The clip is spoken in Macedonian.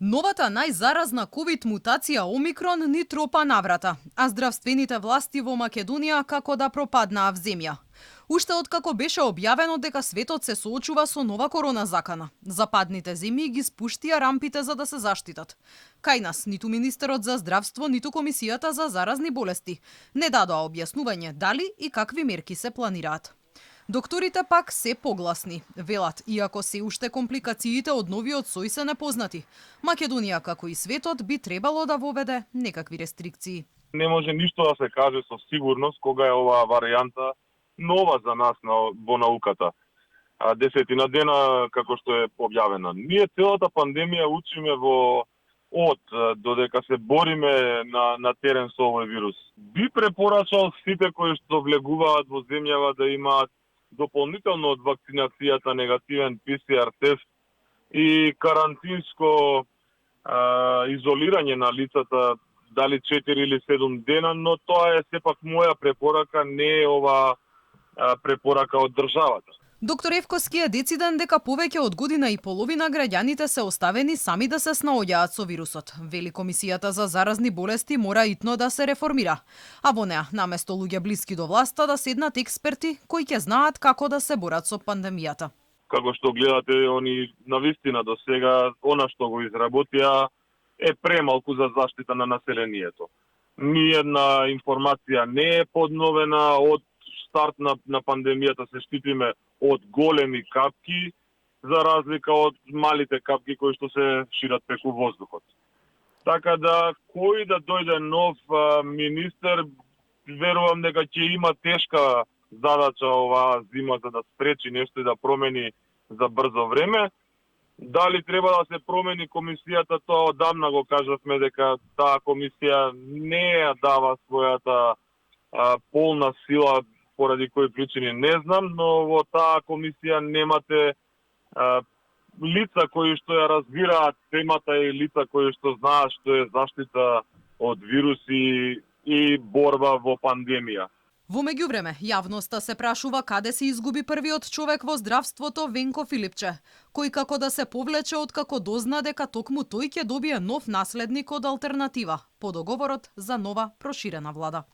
Новата најзаразна ковид мутација Омикрон ни тропа наврата, а здравствените власти во Македонија како да пропаднаа в земја. Уште откако беше објавено дека светот се соочува со нова корона закана, западните земји ги спуштија рампите за да се заштитат. Кај нас ниту министерот за здравство, ниту комисијата за заразни болести не дадоа објаснување дали и какви мерки се планираат. Докторите пак се погласни. Велат, иако се уште компликациите од новиот сој се непознати, Македонија, како и светот, би требало да воведе некакви рестрикции. Не може ништо да се каже со сигурност кога е оваа варијанта нова за нас во науката. 10 дена како што е објавена. Ние целата пандемија учиме од додека се бориме на терен со овој вирус. Би препорачал сите кои што влегуваат во земјава да имаат дополнително од вакцинацијата негативен ПЦР тест и карантинско изолирање на лицата дали 4 или 7 дена, но тоа е сепак моја препорака, не е ова препорака од државата. Доктор Евковски е дециден дека повеќе од година и половина граѓаните се оставени сами да се снаоѓаат со вирусот. Вели Комисијата за заразни болести мора итно да се реформира, а во неа наместо луѓе блиски до власта да седнат експерти кои ќе знаат како да се борат со пандемијата. Како што гледате, они навистина до сега она што го изработија е премалку за заштита на населението. Ниедна информација не е подновена од старт на пандемијата, се штитиме од големи капки, за разлика од малите капки кои што се шират преку воздухот. Така да, кој да дојде нов министер, верувам дека ќе има тешка задача оваа зима за да спречи нешто и да промени за брзо време. Дали треба да се промени комисијата, тоа одамна го кажавме дека таа комисија не ја дава својата полна сила, поради кои причини не знам, но во таа комисија немате лица кои што ја разбираат темата и лица кои што знаат што е заштита од вируси и борба во пандемија. Во меѓувреме, јавноста се прашува каде се изгуби првиот човек во здравството Венко Филипче, кој како да се повлече откако дозна дека токму тој ќе добие нов наследник од алтернатива по договорот за нова проширена влада.